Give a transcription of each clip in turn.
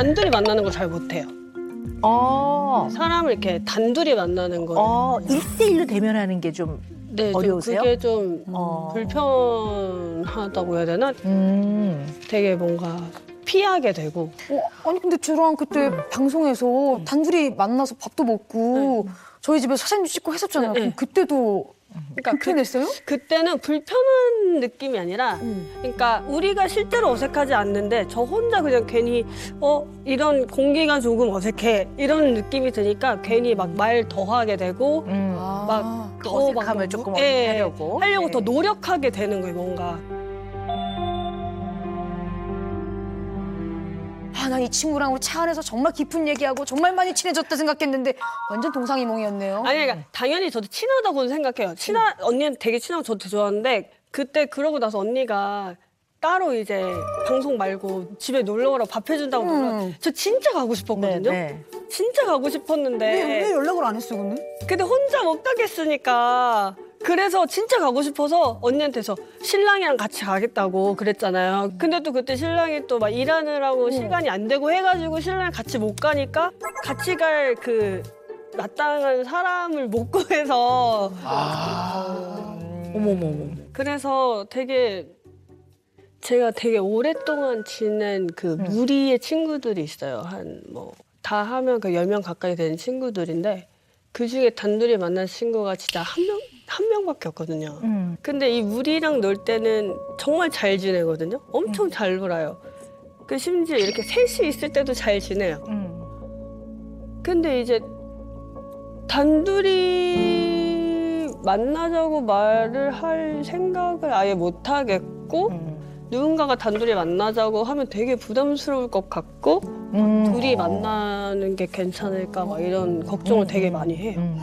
단둘이 만나는 걸 잘 못해요. 사람을 이렇게 단둘이 만나는 거. 1대1로 대면하는 게 좀 네, 어려우세요? 좀 그게 좀 불편하다고 해야 되나? 되게 뭔가 피하게 되고. 아니 근데 저랑 그때 방송에서 단둘이 만나서 밥도 먹고 저희 집에 사진도 찍고 했었잖아요. 네. 그럼 그때도 그러니까 불편했어요? 그때는 불편한 느낌이 아니라 그러니까 우리가 실제로 어색하지 않는데 저 혼자 그냥 괜히 이런 공기가 조금 어색해 이런 느낌이 드니까 괜히 막 말 더 하게 되고 막 그 더 막 어색함을 조금 예, 하려고. 더 노력하게 되는 거예요 뭔가. 난 이 친구랑 우리 차 안에서 정말 깊은 얘기하고 정말 많이 친해졌다 생각했는데 완전 동상이몽이었네요. 아니 그러니까 당연히 저도 친하다고는 생각해요. 언니는 되게 친하고 저도 되게 좋아하는데 그때 그러고 나서 언니가 따로 이제 방송 말고 집에 놀러 오라고 밥 해준다고 그러면 저 진짜 가고 싶었거든요. 네. 진짜 가고 싶었는데 왜 연락을 안 했어 근데? 근데 혼자 못 가겠으니까 그래서 진짜 가고 싶어서 언니한테서 신랑이랑 같이 가겠다고 그랬잖아요. 근데 또 그때 신랑이 또 막 일하느라고 시간이 안 되고 해가지고 신랑이랑 같이 못 가니까 같이 갈 그 마땅한 사람을 못 구해서 어머머머. 그래서 제가 되게 오랫동안 지낸 그 무리의 친구들이 있어요. 한 뭐 다 하면 그 10명 가까이 되는 친구들인데 그 중에 단둘이 만난 친구가 진짜 한 명밖에 없거든요. 근데 이 무리랑 놀 때는 정말 잘 지내거든요. 엄청 잘 놀아요. 그 심지어 이렇게 셋이 있을 때도 잘 지내요. 근데 이제 단둘이 만나자고 말을 할 생각을 아예 못 하겠고 누군가가 단둘이 만나자고 하면 되게 부담스러울 것 같고 둘이 만나는 게 괜찮을까 막 이런 걱정을 되게 많이 해요.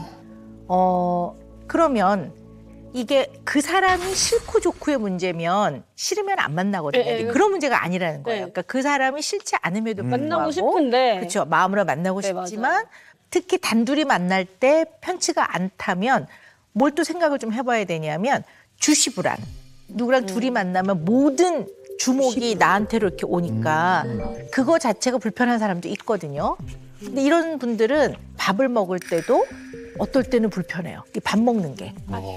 그러면 이게 그 사람이 싫고 좋고의 문제면 싫으면 안 만나거든요. 네, 네. 그런 문제가 아니라는 거예요. 네. 그러니까 그 사람이 싫지 않음에도 불구하고 만나고 싶은데 그렇죠. 마음으로 만나고 네, 싶지만 맞아요. 특히 단둘이 만날 때 편치가 않다면 뭘 또 생각을 좀 해봐야 되냐면 주시불안. 누구랑 둘이 만나면 모든 주목이 나한테로 이렇게 오니까 그거 자체가 불편한 사람도 있거든요. 근데 이런 분들은 밥을 먹을 때도 어떨 때는 불편해요. 이 밥 먹는 게.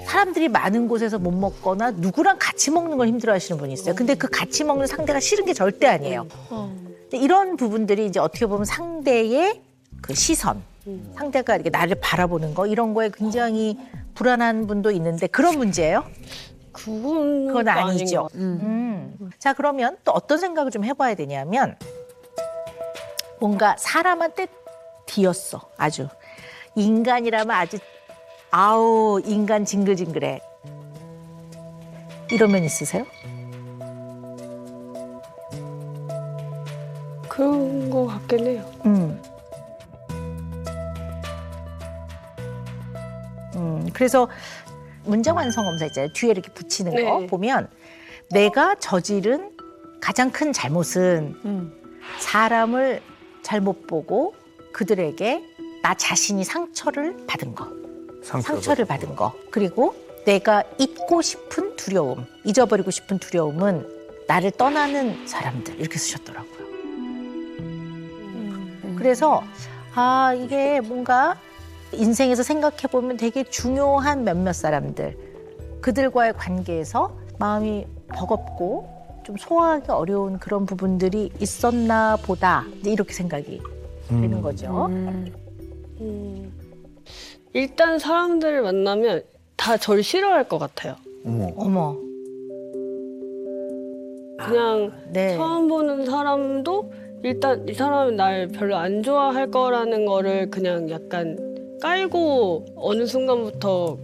사람들이 많은 곳에서 못 먹거나 누구랑 같이 먹는 걸 힘들어하시는 분이 있어요. 근데 그 같이 먹는 상대가 싫은 게 절대 아니에요. 근데 이런 부분들이 이제 어떻게 보면 상대의 그 시선, 상대가 이렇게 나를 바라보는 거 이런 거에 굉장히 불안한 분도 있는데 그런 문제예요? 그건 아니죠. 자, 그러면 또 어떤 생각을 좀 해봐야 되냐면 뭔가 사람한테 뒤었어. 아주. 인간이라면 아주 아우 인간 징글징글해. 이런 면 있으세요? 그런 거 같긴 해요. 그래서 문장 완성 검사 있잖아요. 뒤에 이렇게 붙이는 거 네. 보면 내가 저지른 가장 큰 잘못은 사람을 잘못 보고 그들에게 나 자신이 상처를 받은 거. 상처를 받은 거. 그리고 내가 잊고 싶은 두려움, 잊어버리고 싶은 두려움은 나를 떠나는 사람들. 이렇게 쓰셨더라고요. 그래서 이게 뭔가 인생에서 생각해보면 되게 중요한 몇몇 사람들. 그들과의 관계에서 마음이 버겁고 좀 소화하기 어려운 그런 부분들이 있었나 보다. 이제 이렇게 생각이 되는 거죠. 일단 사람들을 만나면 다 저를 싫어할 것 같아요. 어머. 그냥 네. 처음 보는 사람도 일단 이 사람은 날 별로 안 좋아할 거라는 거를 그냥 약간 깔고 어느 순간부터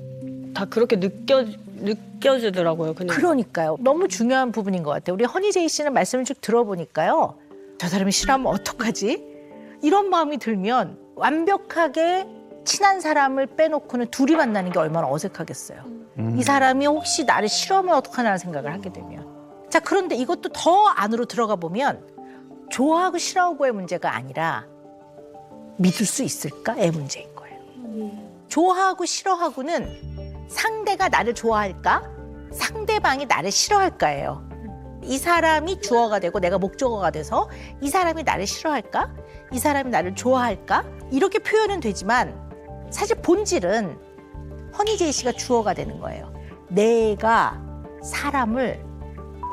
다 그렇게 느껴지더라고요. 그냥. 그러니까요. 너무 중요한 부분인 것 같아요. 우리 허니제이 씨는 말씀을 쭉 들어보니까요. 저 사람이 싫어하면 어떡하지? 이런 마음이 들면 완벽하게 친한 사람을 빼놓고는 둘이 만나는 게 얼마나 어색하겠어요. 이 사람이 혹시 나를 싫어하면 어떡하나 생각을 하게 되면. 자, 그런데 이것도 더 안으로 들어가 보면 좋아하고 싫어하고의 문제가 아니라 믿을 수 있을까의 문제인 거예요. 좋아하고 싫어하고는 상대가 나를 좋아할까? 상대방이 나를 싫어할까예요. 이 사람이 주어가 되고 내가 목적어가 돼서 이 사람이 나를 싫어할까? 이 사람이 나를 좋아할까? 이렇게 표현은 되지만 사실 본질은 허니제이 씨가 주어가 되는 거예요. 내가 사람을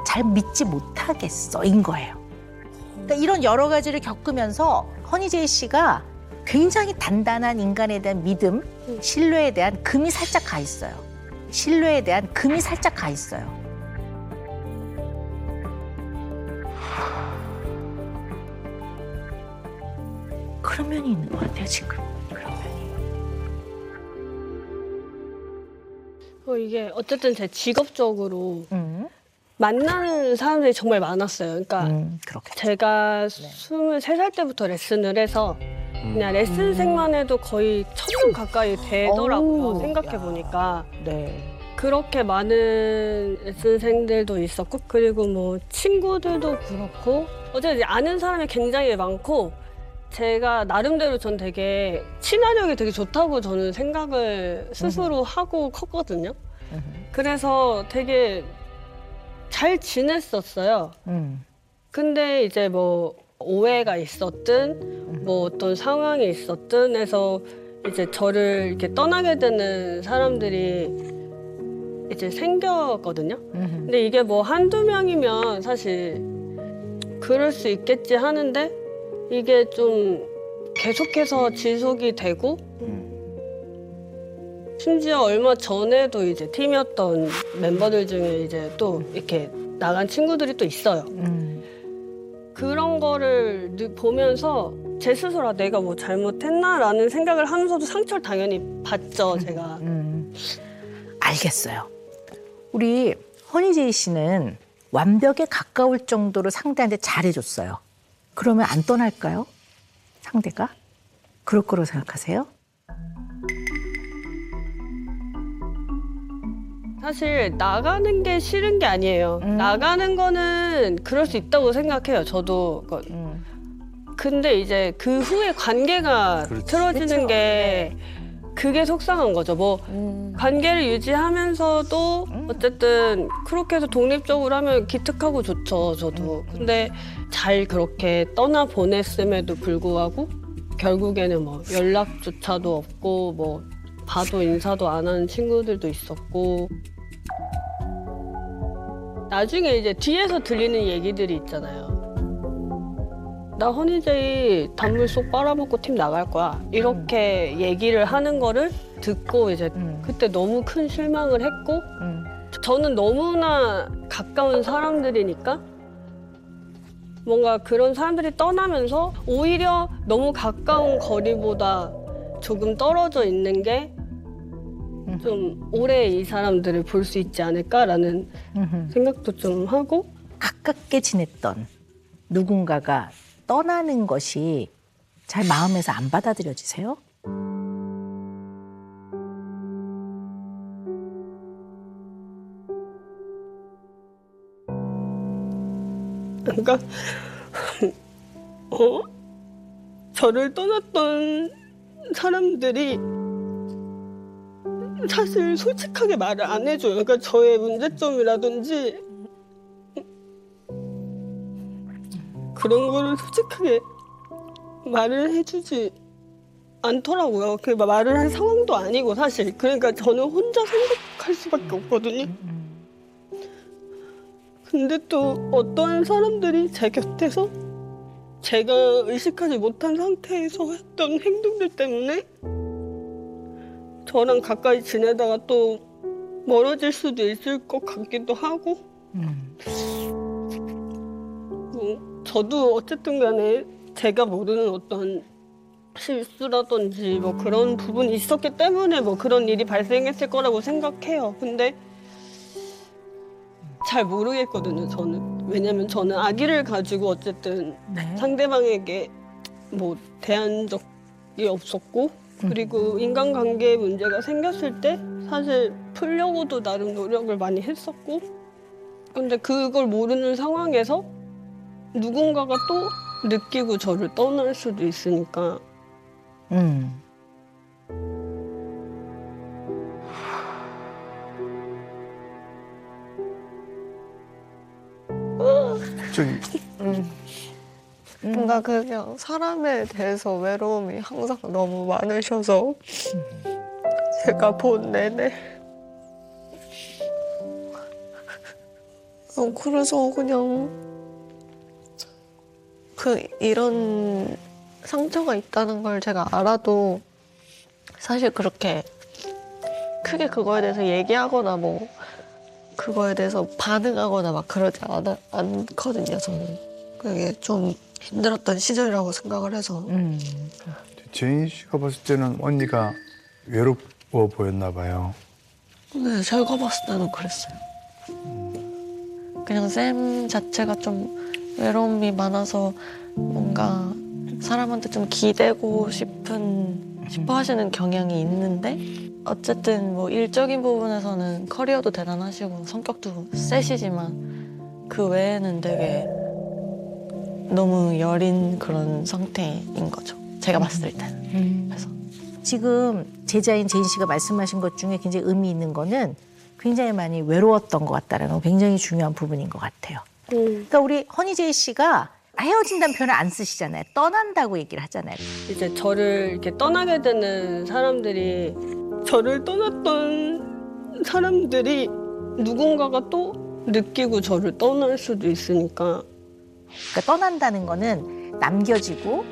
잘 믿지 못하겠어인 거예요. 그러니까 이런 여러 가지를 겪으면서 허니제이 씨가 굉장히 단단한 인간에 대한 믿음, 신뢰에 대한 금이 살짝 가 있어요. 신뢰에 대한 금이 살짝 가 있어요. 그런 면이 있는 것 같아요, 지금. 그런 면이. 이게 어쨌든 제 직업적으로 만나는 사람들이 정말 많았어요. 그러니까 그렇게. 제가 23살 때부터 레슨을 해서 그냥 레슨생만 해도 거의 1000명 가까이 되더라고요. 어우, 생각해보니까. 네. 그렇게 많은 레슨생들도 있었고, 그리고 뭐 친구들도 그렇고, 어쨌든 이제 아는 사람이 굉장히 많고, 제가 나름대로 전 되게 친화력이 되게 좋다고 저는 생각을 스스로 하고 컸거든요. 그래서 되게 잘 지냈었어요. 근데 이제 뭐 오해가 있었든 뭐 어떤 상황이 있었든 해서 이제 저를 이렇게 떠나게 되는 사람들이 이제 생겼거든요. 근데 이게 뭐 한두 명이면 사실 그럴 수 있겠지 하는데 이게 좀 계속해서 지속이 되고 심지어 얼마 전에도 이제 팀이었던 멤버들 중에 이제 또 이렇게 나간 친구들이 또 있어요. 그런 거를 보면서 제 스스로 내가 뭐 잘못했나라는 생각을 하면서도 상처를 당연히 받죠, 제가. 알겠어요. 우리 허니제이 씨는 완벽에 가까울 정도로 상대한테 잘해줬어요. 그러면 안 떠날까요? 상대가? 그럴 거라고 생각하세요? 사실 나가는 게 싫은 게 아니에요. 나가는 거는 그럴 수 있다고 생각해요, 저도. 근데 이제 그 후에 관계가 틀어지는 게 그게 속상한 거죠. 뭐 관계를 유지하면서도 어쨌든 그렇게 해서 독립적으로 하면 기특하고 좋죠, 저도. 근데 잘 그렇게 떠나 보냈음에도 불구하고 결국에는 뭐 연락조차도 없고 뭐 봐도 인사도 안 하는 친구들도 있었고. 나중에 이제 뒤에서 들리는 얘기들이 있잖아요. 나 허니제이 단물 쏙 빨아먹고 팀 나갈 거야. 이렇게 얘기를 하는 거를 듣고 이제 그때 너무 큰 실망을 했고 저는 너무나 가까운 사람들이니까 뭔가 그런 사람들이 떠나면서 오히려 너무 가까운 거리보다 조금 떨어져 있는 게 좀 오래 이 사람들을 볼 수 있지 않을까라는 생각도 좀 하고. 가깝게 지냈던 누군가가 떠나는 것이 잘 마음에서 안 받아들여지세요? 그러니까 저를 떠났던 사람들이 사실 솔직하게 말을 안 해줘요. 그러니까 저의 문제점이라든지 그런 거를 솔직하게 말을 해주지 않더라고요. 그 말을 할 상황도 아니고 사실. 그러니까 저는 혼자 생각할 수밖에 없거든요. 근데 또 어떤 사람들이 제 곁에서 제가 의식하지 못한 상태에서 했던 행동들 때문에 저랑 가까이 지내다가 또 멀어질 수도 있을 것 같기도 하고. 저도 어쨌든 간에 제가 모르는 어떤 실수라든지 뭐 그런 부분이 있었기 때문에 뭐 그런 일이 발생했을 거라고 생각해요. 근데 잘 모르겠거든요, 저는. 왜냐면 저는 아기를 가지고 어쨌든 상대방에게 뭐 대한 적이 없었고, 그리고 인간관계에 문제가 생겼을 때 사실 풀려고도 나름 노력을 많이 했었고, 근데 그걸 모르는 상황에서 누군가가 또 느끼고 저를 떠날 수도 있으니까. 저기 뭔가 그냥 사람에 대해서 외로움이 항상 너무 많으셔서 제가 본 내내 그래서 그냥 이런 상처가 있다는 걸 제가 알아도 사실 그렇게 크게 그거에 대해서 얘기하거나 뭐 그거에 대해서 반응하거나 막 그러지 않거든요, 저는. 그게 좀 힘들었던 시절이라고 생각을 해서. 제인 씨가 봤을 때는 언니가 외로워 보였나 봐요. 네, 제가 봤을 때는 그랬어요. 그냥 쌤 자체가 좀 외로움이 많아서 뭔가 사람한테 좀 기대고 싶어 하시는 경향이 있는데 어쨌든 뭐 일적인 부분에서는 커리어도 대단하시고 성격도 세시지만 그 외에는 되게 너무 여린 그런 상태인 거죠. 제가 봤을 때는. 그래서 지금 제자인 제인 씨가 말씀하신 것 중에 굉장히 의미 있는 거는 굉장히 많이 외로웠던 것 같다는 건 굉장히 중요한 부분인 것 같아요. 그러니까 우리 허니제이 씨가 헤어진다는 표현을 안 쓰시잖아요. 떠난다고 얘기를 하잖아요. 이제 저를 이렇게 떠나게 되는 사람들이 저를 떠났던 사람들이 누군가가 또 느끼고 저를 떠날 수도 있으니까. 그러니까 떠난다는 거는 남겨지고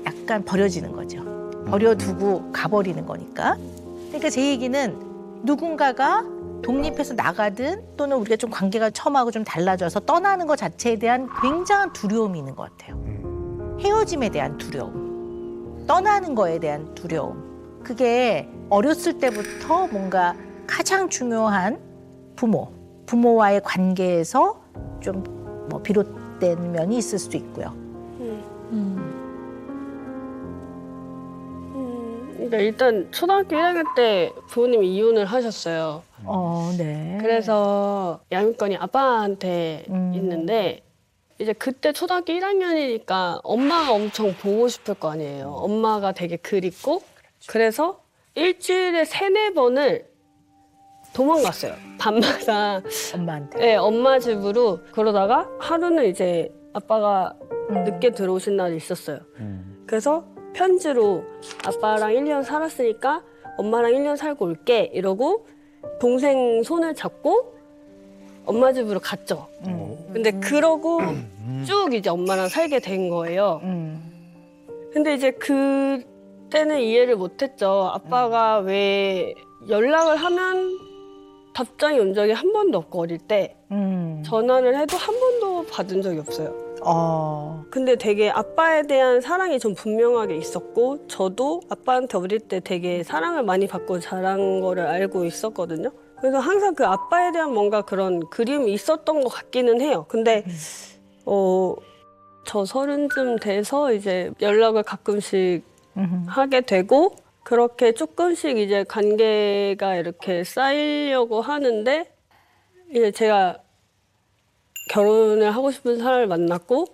약간 버려지는 거죠. 버려두고 가버리는 거니까. 그러니까 제 얘기는 누군가가 독립해서 나가든 또는 우리가 좀 관계가 처음하고 좀 달라져서 떠나는 것 자체에 대한 굉장한 두려움이 있는 것 같아요. 헤어짐에 대한 두려움, 떠나는 거에 대한 두려움. 그게 어렸을 때부터 뭔가 가장 중요한 부모와의 관계에서 좀 뭐 비롯된 면이 있을 수도 있고요. 그러니까 일단 초등학교 1학년 때 부모님이 이혼을 하셨어요. 네. 그래서 양육권이 아빠한테 있는데 이제 그때 초등학교 1학년이니까 엄마가 엄청 보고 싶을 거 아니에요. 엄마가 되게 그립고 그래서 일주일에 3-4번을 도망갔어요. 밤마다 엄마한테. 네, 엄마 집으로. 그러다가 하루는 이제 아빠가 늦게 들어오신 날이 있었어요. 그래서 편지로 아빠랑 1년 살았으니까 엄마랑 1년 살고 올게 이러고 동생 손을 잡고 엄마 집으로 갔죠. 근데 그러고 쭉 이제 엄마랑 살게 된 거예요. 근데 이제 그때는 이해를 못했죠. 아빠가 왜 연락을 하면 답장이 온 적이 한 번도 없고 어릴 때 전화를 해도 한 번도 받은 적이 없어요. 근데 되게 아빠에 대한 사랑이 좀 분명하게 있었고 저도 아빠한테 어릴 때 되게 사랑을 많이 받고 자란 거를 알고 있었거든요. 그래서 항상 그 아빠에 대한 뭔가 그런 그리움이 있었던 것 같기는 해요. 근데 저 30쯤 돼서 이제 연락을 가끔씩 하게 되고 그렇게 조금씩 이제 관계가 이렇게 쌓이려고 하는데 이제 제가 결혼을 하고 싶은 사람을 만났고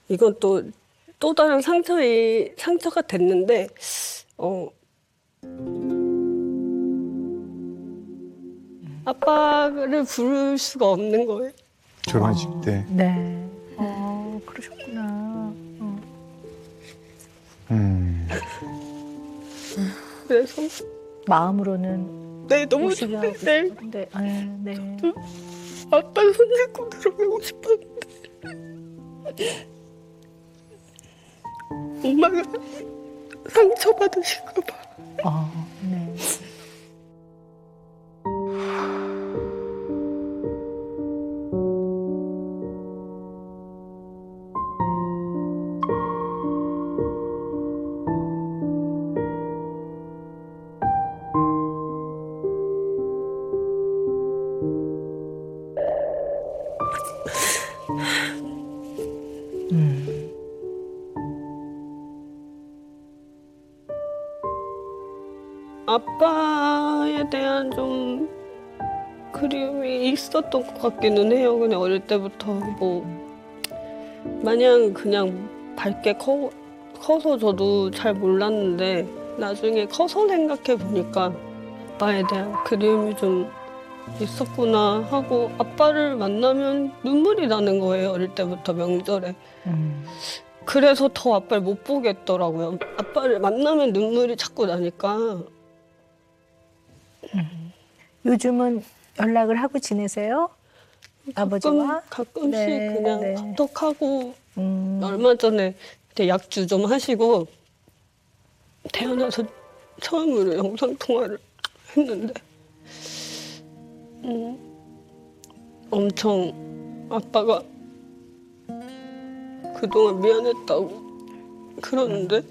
이건 또 다른 상처가 됐는데 아빠를 부를 수가 없는 거예요. 결혼식 때. 네. 그러셨구나. 그래서 마음으로는 네 너무 오시게 하고 좋은데 싶은데. 네. 아빠 손잡고 들어가고 싶었는데 엄마가 상처받으실까 봐. 네. 아빠에 대한 좀 그리움이 있었던 것 같기는 해요. 그냥 어릴 때부터 뭐 마냥 그냥 밝게 커서 저도 잘 몰랐는데 나중에 커서 생각해 보니까 아빠에 대한 그리움이 좀 있었구나 하고 아빠를 만나면 눈물이 나는 거예요. 어릴 때부터 명절에. 그래서 더 아빠를 못 보겠더라고요. 아빠를 만나면 눈물이 자꾸 나니까. 요즘은 연락을 하고 지내세요? 아버지와? 가끔씩 네, 그냥 네. 카톡하고 음. 얼마 전에 이제 약주 좀 하시고 태어나서 처음으로 영상 통화를 했는데 엄청 아빠가 그동안 미안했다고 그러는데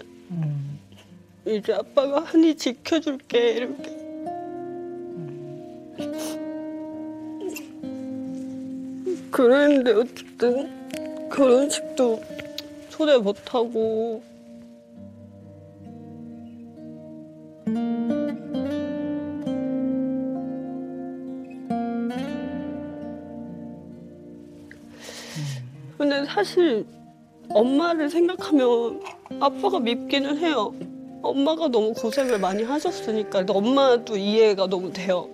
이제 아빠가 한이 지켜줄게 이렇게 그랬는데 어쨌든 결혼식도 초대 못하고 근데 사실 엄마를 생각하면 아빠가 밉기는 해요. 엄마가 너무 고생을 많이 하셨으니까 근데 엄마도 이해가 너무 돼요.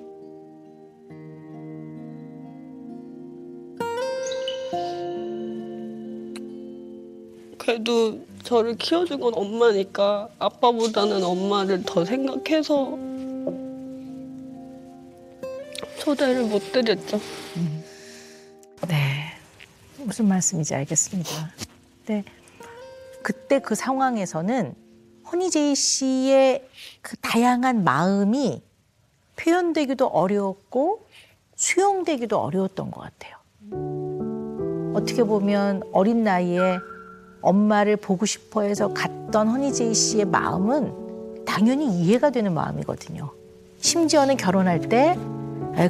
그래도 저를 키워준 건 엄마니까 아빠보다는 엄마를 더 생각해서 초대를 못 드렸죠. 네. 무슨 말씀인지 알겠습니다. 네. 그때 그 상황에서는 허니제이 씨의 그 다양한 마음이 표현되기도 어려웠고 수용되기도 어려웠던 것 같아요. 어떻게 보면 어린 나이에 엄마를 보고 싶어 해서 갔던 허니제이 씨의 마음은 당연히 이해가 되는 마음이거든요. 심지어는 결혼할 때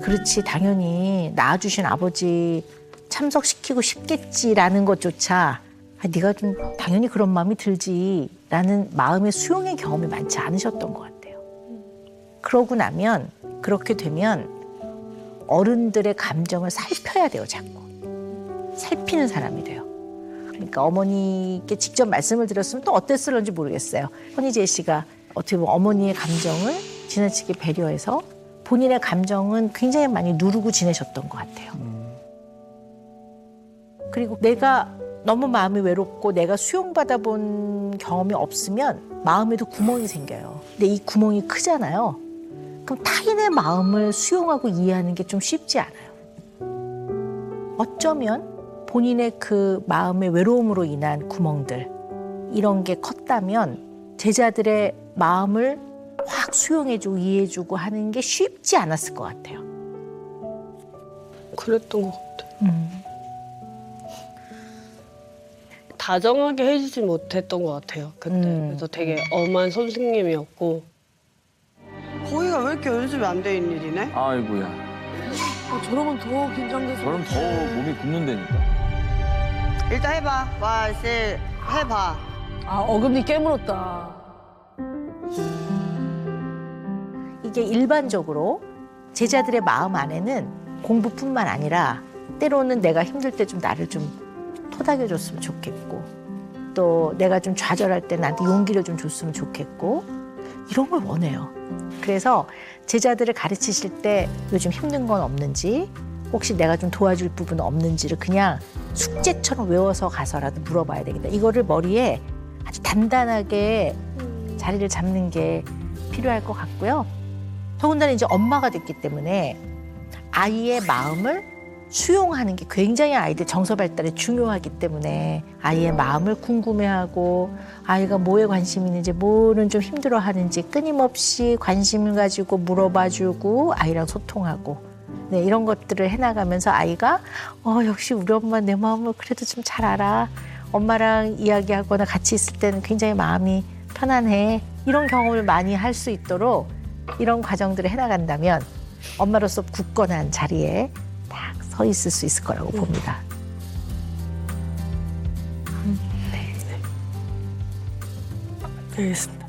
그렇지 당연히 낳아주신 아버지 참석시키고 싶겠지라는 것조차 네가 좀 당연히 그런 마음이 들지라는 마음의 수용의 경험이 많지 않으셨던 것 같아요. 그러고 나면 그렇게 되면 어른들의 감정을 살펴야 돼요. 자꾸 살피는 사람이 돼요. 그러니까 어머니께 직접 말씀을 드렸으면 또 어땠을런지 모르겠어요. 허니제이 씨가 어떻게 보면 어머니의 감정을 지나치게 배려해서 본인의 감정은 굉장히 많이 누르고 지내셨던 것 같아요. 그리고 내가 너무 마음이 외롭고 내가 수용받아 본 경험이 없으면 마음에도 구멍이 생겨요. 근데 이 구멍이 크잖아요. 그럼 타인의 마음을 수용하고 이해하는 게 좀 쉽지 않아요. 어쩌면 본인의 그 마음의 외로움으로 인한 구멍들 이런 게 컸다면 제자들의 마음을 확 수용해주고 이해해주고 하는 게 쉽지 않았을 것 같아요. 그랬던 것 같아요. 다정하게 해주지 못했던 것 같아요. 그때. 그래서 되게 엄한 선생님이었고 거기가 왜 이렇게 연습이 안 돼 있는 일이네? 아이고야. 저러면 더 긴장돼서. 저럼 더 몸이 굳는다니까. 일단 해봐. 말실 해봐. 아, 어금니 깨물었다. 이게 일반적으로 제자들의 마음 안에는 공부뿐만 아니라 때로는 내가 힘들 때 좀 나를 좀 토닥여줬으면 좋겠고 또 내가 좀 좌절할 때 나한테 용기를 좀 줬으면 좋겠고 이런 걸 원해요. 그래서 제자들을 가르치실 때 요즘 힘든 건 없는지 혹시 내가 좀 도와줄 부분은 없는지를 그냥 숙제처럼 외워서 가서라도 물어봐야 되겠다. 이거를 머리에 아주 단단하게 자리를 잡는 게 필요할 것 같고요. 더군다나 이제 엄마가 됐기 때문에 아이의 마음을 수용하는 게 굉장히 아이들 정서 발달에 중요하기 때문에 아이의 마음을 궁금해하고 아이가 뭐에 관심이 있는지 뭐는 좀 힘들어하는지 끊임없이 관심을 가지고 물어봐주고 아이랑 소통하고 네, 이런 것들을 해나가면서 아이가 역시 우리 엄마 내 마음을 그래도 좀 잘 알아. 엄마랑 이야기하거나 같이 있을 때는 굉장히 마음이 편안해. 이런 경험을 많이 할 수 있도록 이런 과정들을 해나간다면 엄마로서 굳건한 자리에 딱 서 있을 수 있을 거라고 봅니다. 알겠습니다.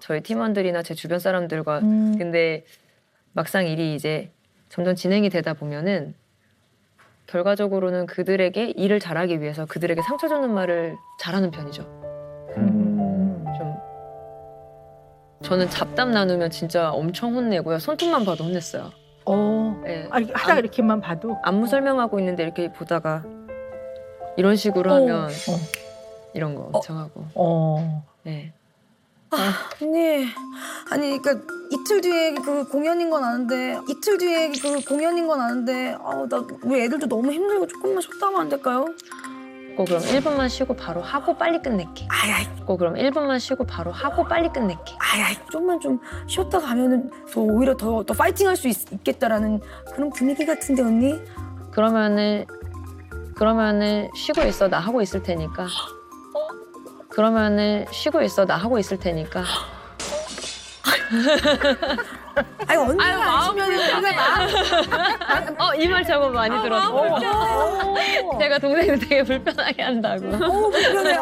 저희 팀원들이나 제 주변 사람들과 근데 막상 일이 이제 점점 진행이 되다 보면은 결과적으로는 그들에게 일을 잘하기 위해서 그들에게 상처 주는 말을 잘하는 편이죠. 좀 저는 잡담 나누면 진짜 엄청 혼내고요. 손톱만 봐도 혼냈어요. 네. 아니, 하다가 이렇게만 봐도. 안무 설명하고 있는데 이렇게 보다가 이런 식으로 하면 이런 거 엄청 하고. 네. 언니, 아니 그러니까 이틀 뒤에 그 공연인 건 아는데 나 우리 애들도 너무 힘들고 조금만 쉬었다 하면 안 될까요? 그럼 1분만 쉬고 바로 하고 빨리 끝낼게. 그럼 1분만 쉬고 바로 하고 빨리 끝낼게. 좀만 좀 쉬었다 가면은 더 오히려 더 파이팅할 수 있겠다라는 그런 분위기 같은데 언니? 그러면은 쉬고 있어. 나 하고 있을 테니까. 그러면은 쉬고 있어. 나 하고 있을 테니까. 아니 언니가 안 쉬면은 우리가 이 말 저거 많이 들었어요. 제가 동생을 되게 불편하게 한다고. 불편해.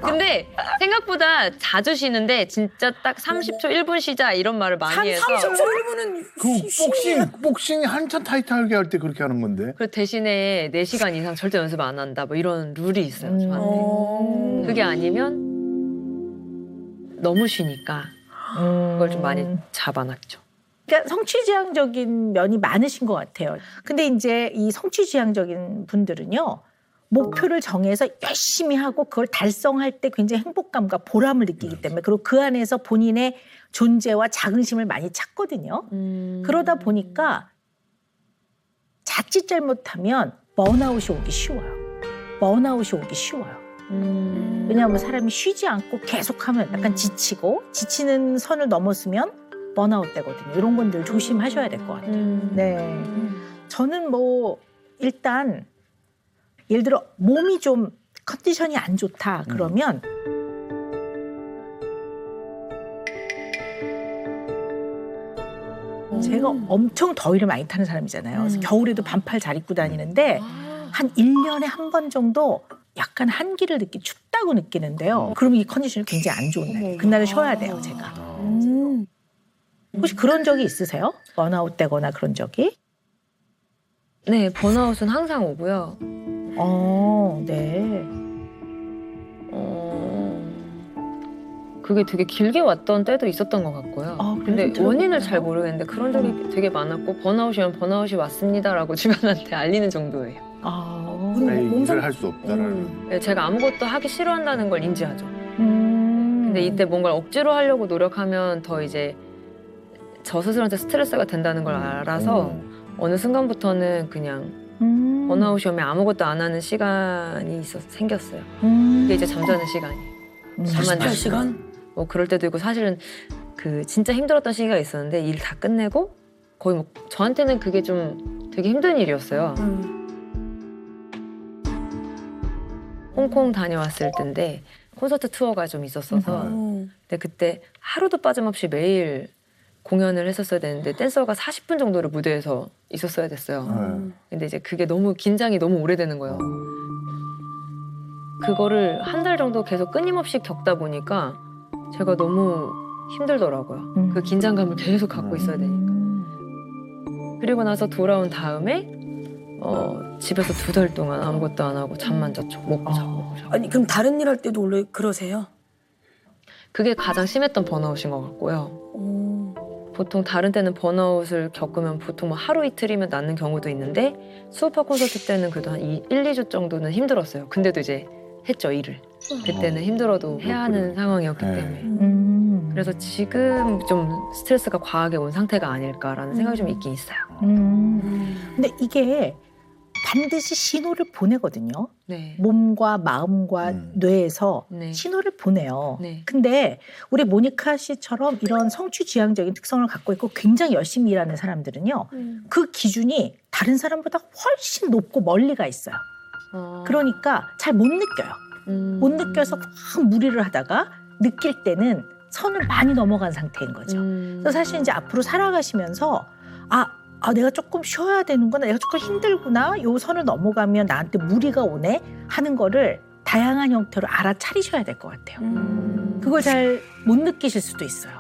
근데 생각보다 자주 쉬는데 진짜 딱 30초 1분 쉬자 이런 말을 많이 해서 30초 1분은 그 복싱이 한참 타이트하게 할 때 그렇게 하는 건데. 그 대신에 4시간 이상 절대 연습 안 한다 뭐 이런 룰이 있어요 저한테. 그게 아니면 너무 쉬니까 그걸 좀 많이 잡아놨죠. 그러니까 성취지향적인 면이 많으신 것 같아요. 근데 이제 이 성취지향적인 분들은요, 목표를 정해서 열심히 하고 그걸 달성할 때 굉장히 행복감과 보람을 느끼기 때문에, 그리고 그 안에서 본인의 존재와 자긍심을 많이 찾거든요. 그러다 보니까 자칫 잘못하면 번아웃이 오기 쉬워요. 왜냐하면 사람이 쉬지 않고 계속하면 약간 지치는 선을 넘었으면 번아웃 되거든요. 이런 건들 조심하셔야 될 것 같아요. 네. 저는 뭐 일단 예를 들어 몸이 좀 컨디션이 안 좋다 그러면 제가 엄청 더위를 많이 타는 사람이잖아요. 그래서 겨울에도 반팔 잘 입고 다니는데 한 1년에 한 번 정도 약간 한기를 춥다고 느끼는데요. 그러면 이 컨디션이 굉장히 안 좋은 날. 그날은 쉬어야 돼요, 제가. 혹시 그런 적이 있으세요? 번아웃 되거나 그런 적이? 네, 번아웃은 항상 오고요. 네. 그게 되게 길게 왔던 때도 있었던 것 같고요. 근데 원인을 잘 모르겠는데 그런 적이 되게 많았고 번아웃이면 번아웃이 왔습니다라고 주변한테 알리는 정도예요. 일을 할 수 없다라는. 네, 제가 아무것도 하기 싫어한다는 걸 인지하죠. 근데 이때 뭔가를 억지로 하려고 노력하면 더 이제 저 스스로한테 스트레스가 된다는 걸 알아서 어느 순간부터는 그냥 번아웃이 오면 아무것도 안 하는 시간이 생겼어요. 그게 이제 잠자는 시간이에요. 잠만 잘 시간? 뭐 그럴 때도 있고 사실은 그 진짜 힘들었던 시기가 있었는데 일 다 끝내고 거의 뭐 저한테는 그게 좀 되게 힘든 일이었어요. 홍콩 다녀왔을 때인데 콘서트 투어가 좀 있었어서 근데 그때 하루도 빠짐없이 매일 공연을 했었어야 되는데 댄서가 40분 정도를 무대에서 있었어야 됐어요. 근데 이제 그게 너무 긴장이 너무 오래되는 거예요. 그거를 한 달 정도 계속 끊임없이 겪다 보니까 제가 너무 힘들더라고요. 그 긴장감을 계속 갖고 있어야 되니까. 그리고 나서 돌아온 다음에 집에서 2달 동안 아무것도 안 하고 잠만 잤죠. 먹고 자고. 아니 그럼 다른 일 할 때도 원래 그러세요? 그게 가장 심했던 번아웃인 것 같고요. 보통 다른 때는 번아웃을 겪으면 보통 뭐 하루 이틀이면 낫는 경우도 있는데 수우파 콘서트 때는 그래도 한 1, 2주 정도는 힘들었어요. 근데도 이제 했죠, 일을. 그때는 힘들어도 해야 하는 상황이었기 때문에. 그래서 지금 좀 스트레스가 과하게 온 상태가 아닐까라는 생각이 좀 있긴 있어요. 근데 이게 반드시 신호를 보내거든요. 네. 몸과 마음과 뇌에서 네. 신호를 보내요. 네. 근데 우리 모니카 씨처럼 이런 성취지향적인 특성을 갖고 있고 굉장히 열심히 일하는 사람들은요. 그 기준이 다른 사람보다 훨씬 높고 멀리 가 있어요. 그러니까 잘 못 느껴요. 못 느껴서 막 무리를 하다가 느낄 때는 선을 많이 넘어간 상태인 거죠. 그래서 사실 이제 앞으로 살아가시면서 내가 조금 쉬어야 되는구나, 내가 조금 힘들구나, 요 선을 넘어가면 나한테 무리가 오네 하는 거를 다양한 형태로 알아차리셔야 될 것 같아요. 그걸 잘 못 느끼실 수도 있어요.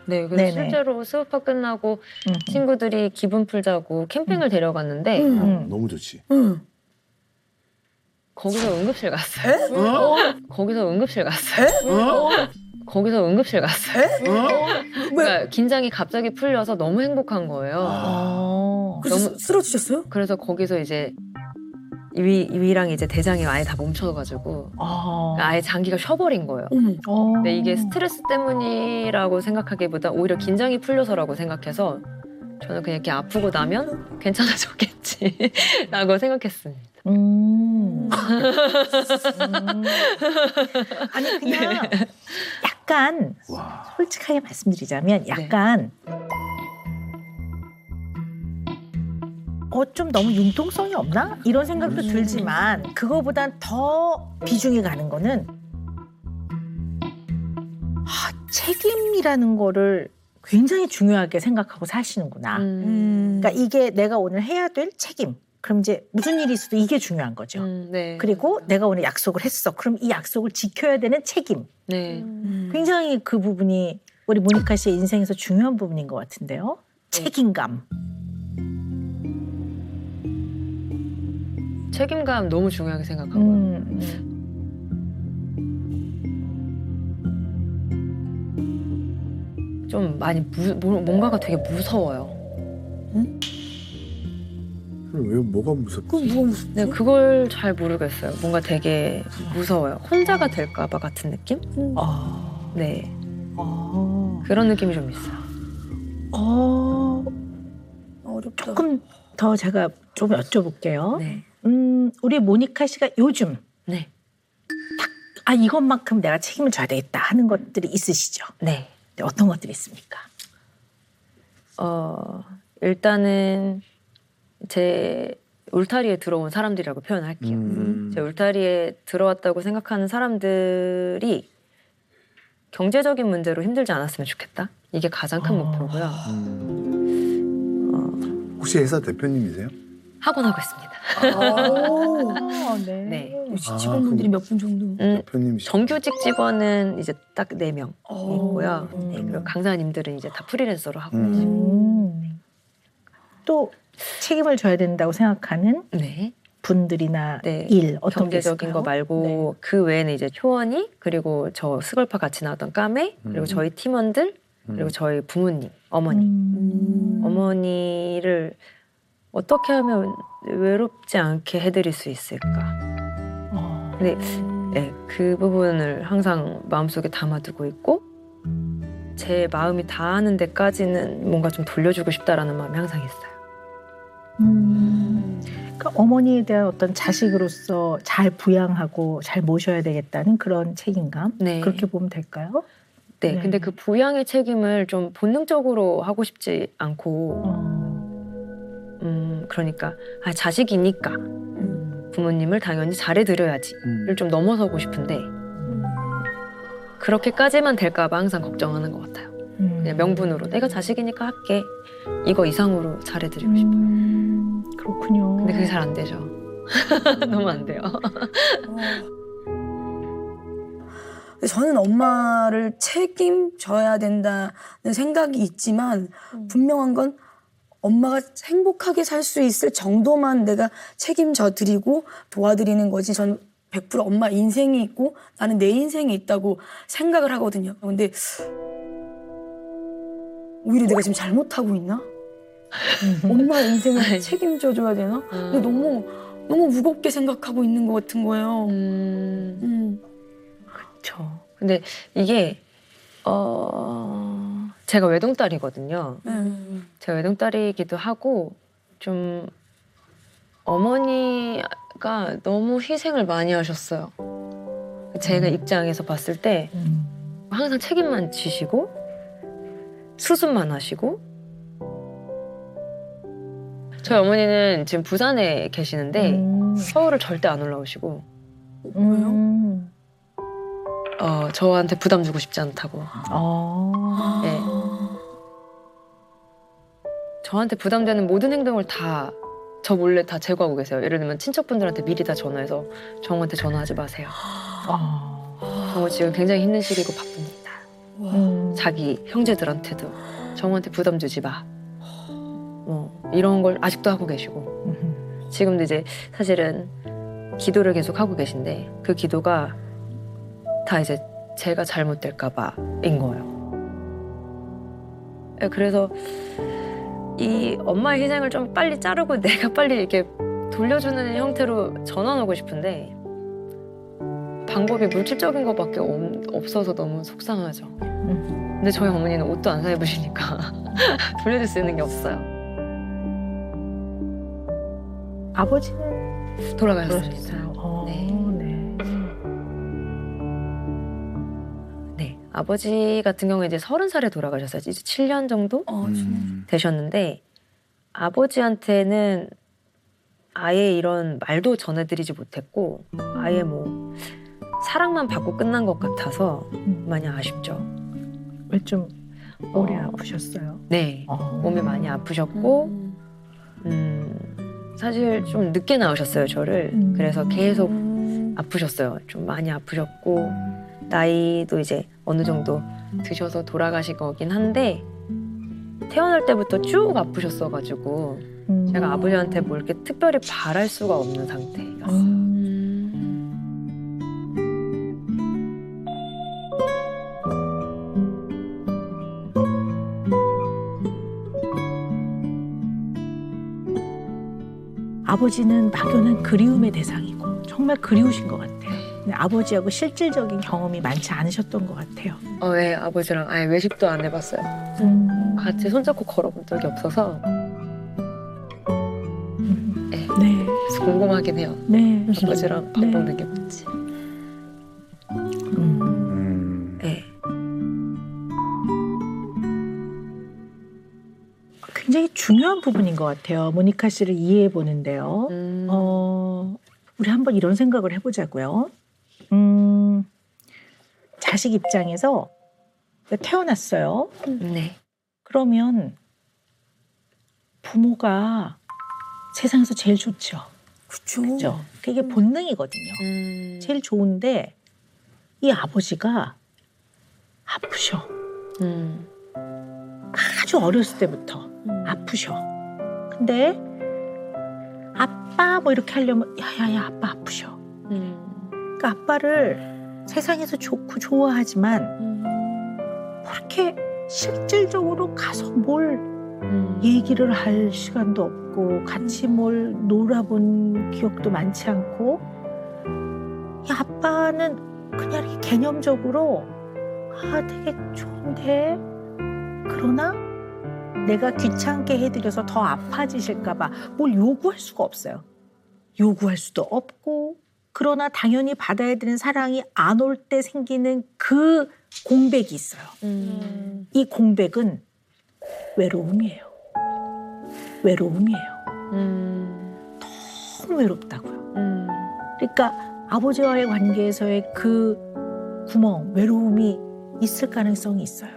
네, 그래서 네네. 실제로 수우파 끝나고 친구들이 기분 풀자고 캠핑을 데려갔는데 너무 좋지. 거기서 응급실 갔어요. 거기서 응급실 갔어요. 거기서 응급실 갔어요. 그러니까 긴장이 갑자기 풀려서 너무 행복한 거예요. 그래서 너무- 쓰러지셨어요? 그래서 거기서 이제 위랑 이제 대장이 아예 다 멈춰가지고 아예 장기가 쉬어버린 거예요. 근데 이게 스트레스 때문이라고 생각하기보다 오히려 긴장이 풀려서라고 생각해서 저는 그냥 이렇게 아프고 나면 괜찮아졌겠지라고 생각했습니다. 아니 그냥 약간 와. 솔직하게 말씀드리자면 약간 좀 너무 융통성이 없나? 이런 생각도 들지만 그거보단 더 비중이 가는 거는 책임이라는 거를 굉장히 중요하게 생각하고 사시는구나. 그러니까 이게 내가 오늘 해야 될 책임. 그럼 이제 무슨 일이 있어도 이게 중요한 거죠. 네. 그리고 내가 오늘 약속을 했어. 그럼 이 약속을 지켜야 되는 책임. 네. 굉장히 그 부분이 우리 모니카 씨의 인생에서 중요한 부분인 것 같은데요. 책임감. 책임감 너무 중요하게 생각하고요. 좀 많이 뭔가가 되게 무서워요. 왜 뭐가 무섭지? 그럼 뭐가 무섭지? 네, 그걸 잘 모르겠어요. 뭔가 되게 무서워요. 혼자가 될까봐 같은 느낌? 네, 그런 느낌이 좀 있어요. 어렵다. 조금 더 제가 좀 여쭤볼게요. 네, 우리 모니카 씨가 요즘 네, 이것만큼 내가 책임을 져야 되겠다 하는 것들이 있으시죠? 네. 네, 어떤 것들이 있습니까? 일단은 제 울타리에 들어온 사람들이라고 표현할게요. 제 울타리에 들어왔다고 생각하는 사람들이 경제적인 문제로 힘들지 않았으면 좋겠다. 이게 가장 큰 목표고요. 혹시 회사 대표님이세요? 학원 하고 있습니다. 네. 네. 역시 직원분들이 몇 분 정도? 대표님이시죠? 정규직 직원은 이제 딱 4명 있고요. 음. 네, 그리고 강사님들은 이제 다 프리랜서로 하고 계시고. 또 책임을 져야 된다고 생각하는 네. 분들이나 네. 일 어떤 게 경제적인 있을까요? 거 말고 그 외에는 이제 효원이 그리고 저 스걸파 같이 나왔던 까메 그리고 저희 팀원들 그리고 저희 부모님 어머니 어머니를 어떻게 하면 외롭지 않게 해드릴 수 있을까? 근데 네, 그 부분을 항상 마음속에 담아두고 있고 제 마음이 닿는 데까지는 뭔가 좀 돌려주고 싶다라는 마음이 항상 있어요. 그러니까 어머니에 대한 어떤 자식으로서 잘 부양하고 잘 모셔야 되겠다는 그런 책임감 네. 그렇게 보면 될까요? 네, 네. 근데 그 부양의 책임을 좀 본능적으로 하고 싶지 않고 그러니까 자식이니까 부모님을 당연히 잘해드려야지를 좀 넘어서고 싶은데 그렇게까지만 될까 봐 항상 걱정하는 것 같아요. 그냥 명분으로 내가 자식이니까 할게 이거 이상으로 잘해드리고 싶어요. 그렇군요. 근데 그게 잘 안 되죠. 너무 안 돼요. 저는 엄마를 책임져야 된다는 생각이 있지만 분명한 건 엄마가 행복하게 살 수 있을 정도만 내가 책임져 드리고 도와드리는 거지. 저는 100% 엄마 인생이 있고 나는 내 인생이 있다고 생각을 하거든요. 근데 오히려 내가 지금 잘못하고 있나? 엄마 인생을 책임져 줘야 되나? 근데 너무 무겁게 생각하고 있는 것 같은 거예요. 그렇죠. 근데 이게 제가 외동딸이거든요. 제가 외동딸이기도 하고 좀 어머니가 너무 희생을 많이 하셨어요. 제가 입장에서 봤을 때 항상 책임만 지시고 수습만 하시고 저희 어머니는 지금 부산에 계시는데 서울을 절대 안 올라오시고 왜요? 저한테 부담 주고 싶지 않다고. 네. 저한테 부담되는 모든 행동을 다 저 몰래 다 제거하고 계세요. 예를 들면 친척분들한테 미리 다 전화해서 정우한테 전화하지 마세요. 정우 지금 굉장히 힘든 시기고 바쁩니다. 자기 형제들한테도 정우한테 부담 주지 마. 이런 걸 아직도 하고 계시고 지금도 이제 사실은 기도를 계속 하고 계신데 그 기도가 다 이제 제가 잘못될까 봐인 거예요. 그래서 이 엄마의 희생을 좀 빨리 자르고 내가 빨리 이렇게 돌려주는 형태로 전환하고 싶은데 방법이 물질적인 것밖에 없어서 너무 속상하죠. 근데 저희 어머니는 옷도 안 사입으시니까 돌려줄 수 있는 게 없어요. 아버지는 돌아가셨습니다. 네. 네. 네, 아버지 같은 경우에 이제 30살에 돌아가셨어요. 이제 7년 정도 되셨는데 아버지한테는 아예 이런 말도 전해드리지 못했고 아예 뭐 사랑만 받고 끝난 것 같아서 많이 아쉽죠. 왜 좀 오래 아프셨어요? 네, 몸이 많이 아프셨고 사실 좀 늦게 낳으셨어요, 저를. 그래서 계속 아프셨어요. 좀 많이 아프셨고 나이도 이제 어느 정도 드셔서 돌아가신 거긴 한데 태어날 때부터 쭉 아프셨어가지고 제가 아버지한테 뭘 이렇게 특별히 바랄 수가 없는 상태였어요. 아버지는 막연한 그리움의 대상이고 정말 그리우신 것 같아요. 근데 아버지하고 실질적인 경험이 많지 않으셨던 것 같아요. 네, 아버지랑 아예 외식도 안 해봤어요. 같이 손잡고 걸어본 적이 없어서 네, 네, 그래서 궁금하긴 해요. 네. 아버지랑 밥 네. 먹는 게 뭔지. 네. 굉장히 중요한 부분인 것 같아요. 모니카 씨를 이해해 보는데요. 우리 한번 이런 생각을 해보자고요. 자식 입장에서 태어났어요. 네. 그러면 부모가 세상에서 제일 좋죠. 그쵸. 그죠? 그게 본능이거든요. 제일 좋은데 이 아버지가 아프셔. 아주 어렸을 때부터 아프셔. 근데 아빠 뭐 이렇게 하려면 야야야 아빠 아프셔. 그러니까 아빠를 세상에서 좋고 좋아하지만 그렇게 실질적으로 가서 뭘 얘기를 할 시간도 없고 같이 뭘 놀아본 기억도 많지 않고 이 아빠는 그냥 이렇게 개념적으로 아 되게 좋은데 그러나 내가 귀찮게 해드려서 더 아파지실까 봐 뭘 요구할 수가 없어요. 요구할 수도 없고 그러나 당연히 받아야 되는 사랑이 안 올 때 생기는 그 공백이 있어요. 이 공백은 외로움이에요. 외로움이에요. 너무 외롭다고요. 그러니까 아버지와의 관계에서의 그 구멍, 외로움이 있을 가능성이 있어요.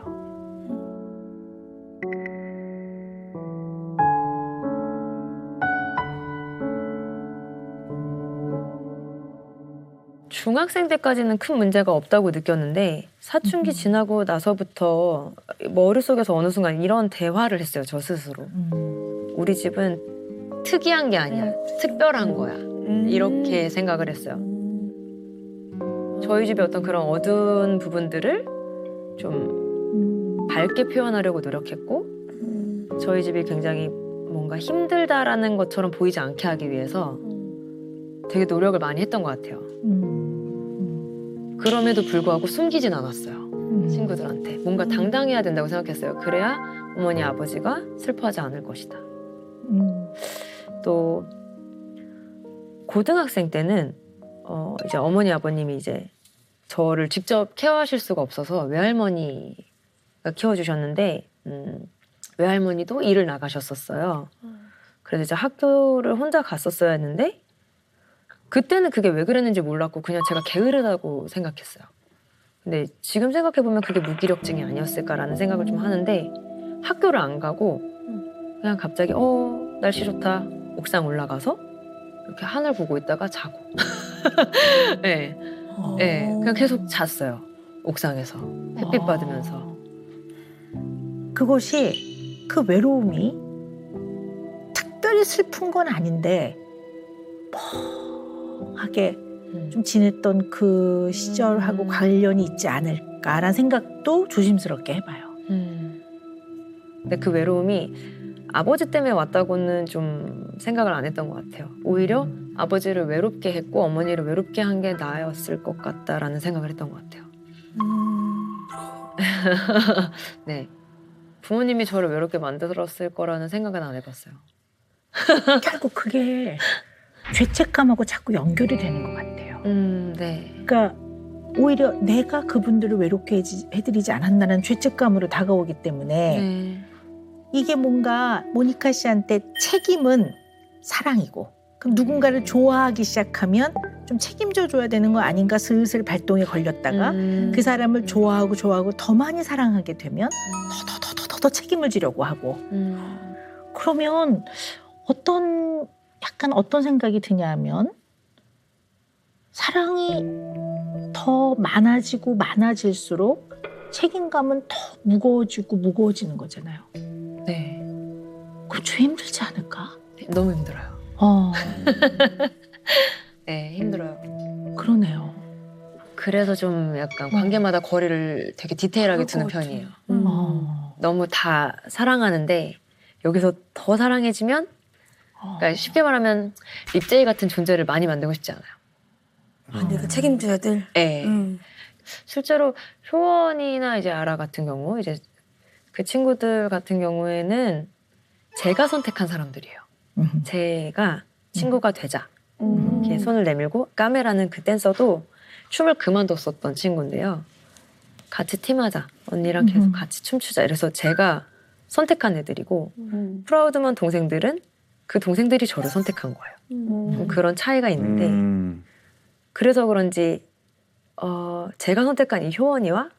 중학생 때까지는 큰 문제가 없다고 느꼈는데 사춘기 지나고 나서부터 머릿속에서 어느 순간 이런 대화를 했어요. 저 스스로. 우리 집은 특이한 게 아니야. 특별한 거야. 이렇게 생각을 했어요. 저희 집의 어떤 그런 어두운 부분들을 좀 밝게 표현하려고 노력했고 저희 집이 굉장히 뭔가 힘들다라는 것처럼 보이지 않게 하기 위해서 되게 노력을 많이 했던 것 같아요. 그럼에도 불구하고 숨기진 않았어요. 친구들한테. 뭔가 당당해야 된다고 생각했어요. 그래야 어머니 아버지가 슬퍼하지 않을 것이다. 또 고등학생 때는 이제 어머니 아버님이 이제 저를 직접 케어하실 수가 없어서 외할머니가 키워주셨는데 외할머니도 일을 나가셨었어요. 그래서 이제 학교를 혼자 갔었어야 했는데 그때는 그게 왜 그랬는지 몰랐고 그냥 제가 게으르다고 생각했어요. 근데 지금 생각해보면 그게 무기력증이 아니었을까라는 생각을 좀 하는데 학교를 안 가고 그냥 갑자기 날씨 좋다 옥상 올라가서 이렇게 하늘 보고 있다가 자고 네. 네, 그냥 계속 잤어요. 옥상에서 햇빛 받으면서. 그것이 그 외로움이 특별히 슬픈 건 아닌데 멍하게 좀 지냈던 그 시절하고 관련이 있지 않을까라는 생각도 조심스럽게 해봐요. 근데 그 외로움이 아버지 때문에 왔다고는 좀 생각을 안 했던 것 같아요. 오히려 아버지를 외롭게 했고 어머니를 외롭게 한 게 나였을 것 같다라는 생각을 했던 것 같아요. 네. 부모님이 저를 외롭게 만들었을 거라는 생각은 안 해봤어요. 결국 그게 죄책감하고 자꾸 연결이 되는 것 같아요. 네. 그러니까 오히려 내가 그분들을 외롭게 해드리지 않았나라는 죄책감으로 다가오기 때문에 네. 이게 뭔가 모니카 씨한테 책임은 사랑이고 그럼 누군가를 좋아하기 시작하면 좀 책임져 줘야 되는 거 아닌가 슬슬 발동에 걸렸다가 그 사람을 좋아하고 더 많이 사랑하게 되면 더 책임을 지려고 하고 그러면 어떤 생각이 드냐 하면 사랑이 더 많아질수록 책임감은 더 무거워지는 거잖아요. 네. 그럼 좀 힘들지 않을까? 너무 힘들어요. 네, 힘들어요. 그러네요. 그래서 좀 약간 관계마다 거리를 되게 디테일하게 두는 편이에요. 너무 다 사랑하는데 여기서 더 사랑해지면 그러니까 쉽게 말하면 립제이 같은 존재를 많이 만들고 싶지 않아요. 내가 책임져야 될. 네. 실제로 효원이나 이제 아라 같은 경우 이제 그 친구들 같은 경우에는 제가 선택한 사람들이에요. 제가 친구가 되자 이렇게 손을 내밀고 까메라는 그 댄서도 춤을 그만뒀었던 친구인데요. 같이 팀하자 언니랑 계속 같이 춤추자 이래서 제가 선택한 애들이고 프라우드먼 동생들은 그 동생들이 저를 선택한 거예요. 그런 차이가 있는데 그래서 그런지 제가 선택한 이 효원이와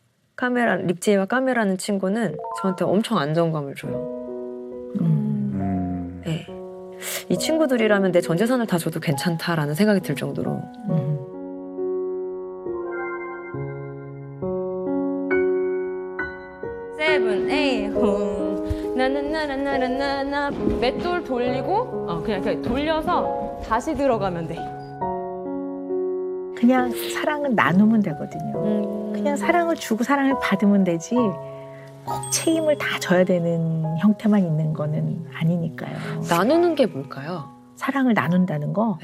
립제이와 까메라는 친구는 저한테 엄청 안정감을 줘요. 네. 이 친구들이라면 내 전 재산을 다 줘도 괜찮다라는 생각이 들 정도로. 세븐 에이 홈 나나나나나나나 맷돌 돌리고 그냥 돌려서 다시 들어가면 돼. 그냥 사랑을 나누면 되거든요. 그냥 사랑을 주고 사랑을 받으면 되지 꼭 책임을 다 져야 되는 형태만 있는 거는 아니니까요. 나누는 게 뭘까요? 사랑을 나눈다는 거?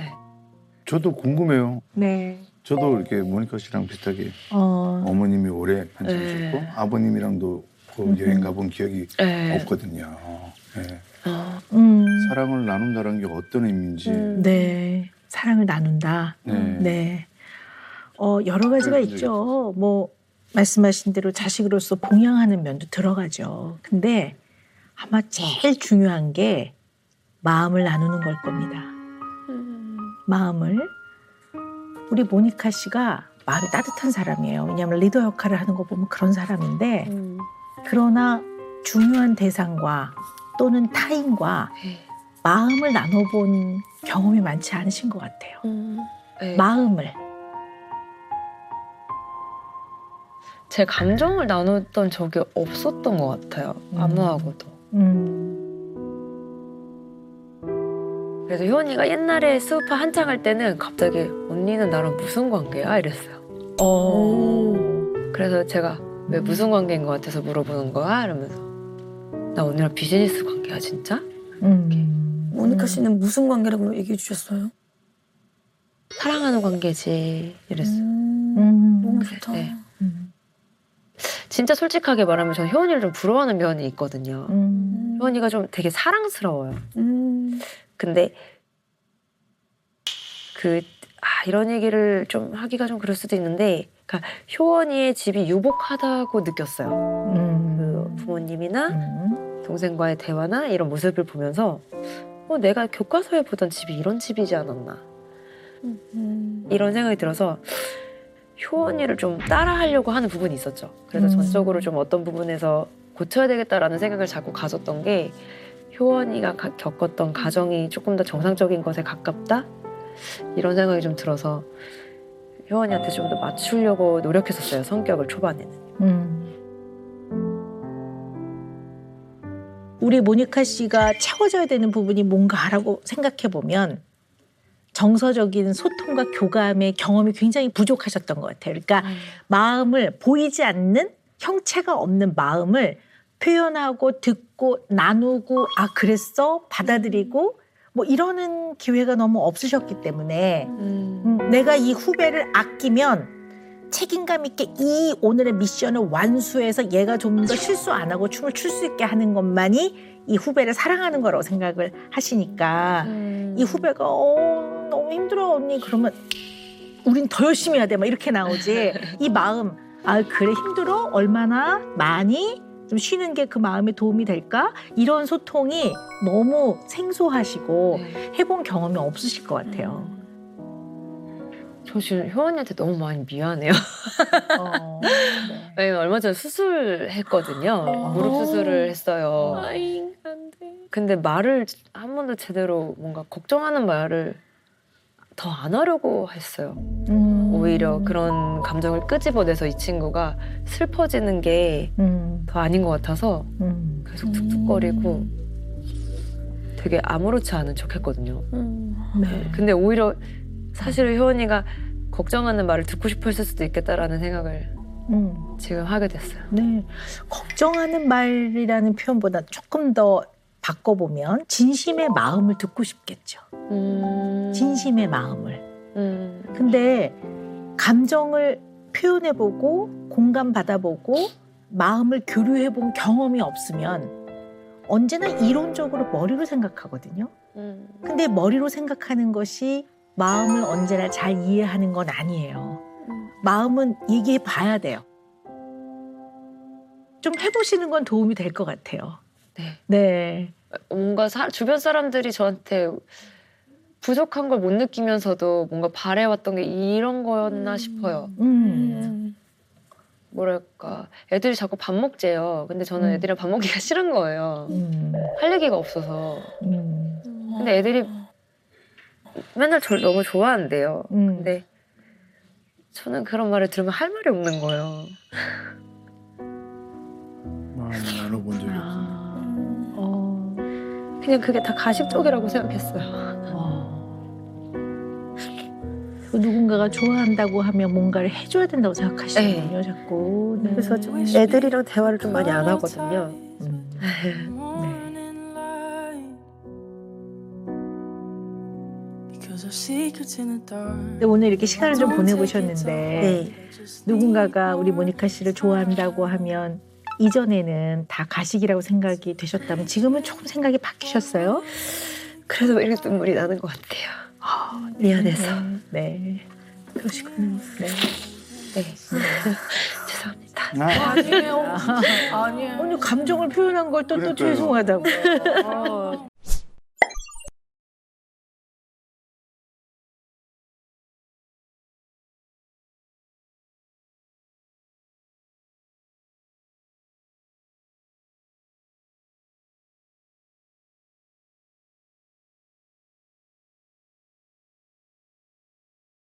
저도 궁금해요. 네. 저도 이렇게 모니카 씨랑 비슷하게 어머님이 오래 편찮으셨고 아버님이랑도 그 여행 가본 기억이 없거든요. 네. 사랑을 나눈다는 게 어떤 의미인지. 네. 사랑을 나눈다. 네. 여러 가지가 있죠. 뭐 말씀하신 대로 자식으로서 봉양하는 면도 들어가죠. 근데 아마 제일 중요한 게 마음을 나누는 걸 겁니다. 마음을. 우리 모니카 씨가 마음이 따뜻한 사람이에요. 왜냐하면 리더 역할을 하는 거 보면 그런 사람인데 그러나 중요한 대상과 또는 타인과 마음을 나눠본 경험이 많지 않으신 것 같아요. 마음을. 제 감정을 나눴던 적이 없었던 것 같아요. 아무하고도. 그래서 효원이가 옛날에 스우파 한창 할 때는 갑자기 언니는 나랑 무슨 관계야? 이랬어요. 그래서 제가 왜 무슨 관계인 것 같아서 물어보는 거야? 이러면서 나 언니랑 비즈니스 관계야 진짜? 모니카 씨는 무슨 관계라고 얘기해 주셨어요? 사랑하는 관계지 이랬어요. 너무 좋다. 네. 진짜 솔직하게 말하면 저는 효원이를 좀 부러워하는 면이 있거든요. 효원이가 좀 되게 사랑스러워요. 근데 이런 얘기를 좀 하기가 좀 그럴 수도 있는데 그러니까 효원이의 집이 유복하다고 느꼈어요. 그 부모님이나 동생과의 대화나 이런 모습을 보면서 내가 교과서에 보던 집이 이런 집이지 않았나 이런 생각이 들어서 효원이를 좀 따라하려고 하는 부분이 있었죠. 그래서 전적으로 좀 어떤 부분에서 고쳐야 되겠다라는 생각을 자꾸 가졌던 게 효원이가 겪었던 가정이 조금 더 정상적인 것에 가깝다? 이런 생각이 좀 들어서 효원이한테 좀 더 맞추려고 노력했었어요. 성격을 초반에는. 우리 모니카 씨가 채워져야 되는 부분이 뭔가라고 생각해 보면 정서적인 소통과 교감의 경험이 굉장히 부족하셨던 것 같아요. 그러니까 마음을 보이지 않는 형체가 없는 마음을 표현하고 듣고 나누고 아 그랬어 받아들이고 뭐 이러는 기회가 너무 없으셨기 때문에 내가 이 후배를 아끼면 책임감 있게 이 오늘의 미션을 완수해서 얘가 좀 더 실수 안 하고 춤을 출 수 있게 하는 것만이 이 후배를 사랑하는 거라고 생각을 하시니까 이 후배가 너무 힘들어 언니 그러면 우린 더 열심히 해야 돼 막 이렇게 나오지 이 마음 아 그래 힘들어 얼마나 많이 좀 쉬는 게 그 마음에 도움이 될까 이런 소통이 너무 생소하시고 해본 경험이 없으실 것 같아요. 저 지금 효원이한테 너무 많이 미안해요. 왜냐면 얼마 전에 수술했거든요. 무릎 수술을 했어요. 근데 말을 한 번도 제대로 뭔가 걱정하는 말을 더 안 하려고 했어요. 오히려 그런 감정을 끄집어내서 이 친구가 슬퍼지는 게 더 아닌 것 같아서 계속 툭툭거리고 되게 아무렇지 않은 척했거든요. 근데 오히려 사실 효원이가 걱정하는 말을 듣고 싶어 했을 수도 있겠다라는 생각을 지금 하게 됐어요. 네, 걱정하는 말이라는 표현보다 조금 더 바꿔보면 진심의 마음을 듣고 싶겠죠. 진심의 마음을. 근데 감정을 표현해보고 공감받아보고 마음을 교류해본 경험이 없으면 언제나 이론적으로 머리로 생각하거든요. 근데 머리로 생각하는 것이 마음을 언제나 잘 이해하는 건 아니에요. 마음은 얘기해 봐야 돼요. 좀 해보시는 건 도움이 될 것 같아요. 네. 네. 뭔가 주변 사람들이 저한테 부족한 걸 못 느끼면서도 뭔가 바래왔던 게 이런 거였나 싶어요. 뭐랄까 애들이 자꾸 밥 먹재요. 근데 저는 애들이랑 밥 먹기가 싫은 거예요. 할 얘기가 없어서. 근데 애들이 맨날 저를 너무 좋아한대요. 근데 저는 그런 말을 들으면 할 말이 없는 거예요. 마음을 나눠본 적이 없어요. 그냥 그게 다 가식적이라고 생각했어요. 누군가가 좋아한다고 하면 뭔가를 해줘야 된다고 생각하시는군요, 자꾸. 네. 그래서 좀 애들이랑 대화를 좀 많이 안 하거든요. 근데 오늘 이렇게 시간을 좀 보내보셨는데 누군가가 우리 모니카 씨를 좋아한다고 하면 이전에는 다 가식이라고 생각이 되셨다면 지금은 조금 생각이 바뀌셨어요? 그래서 이렇게 눈물이 나는 것 같아요. 미안해서. 네. 그러시군요. 네. 죄송합니다. 아니에요. 아니에요. 오늘 감정을 표현한 걸 또 그러니까요. 죄송하다고.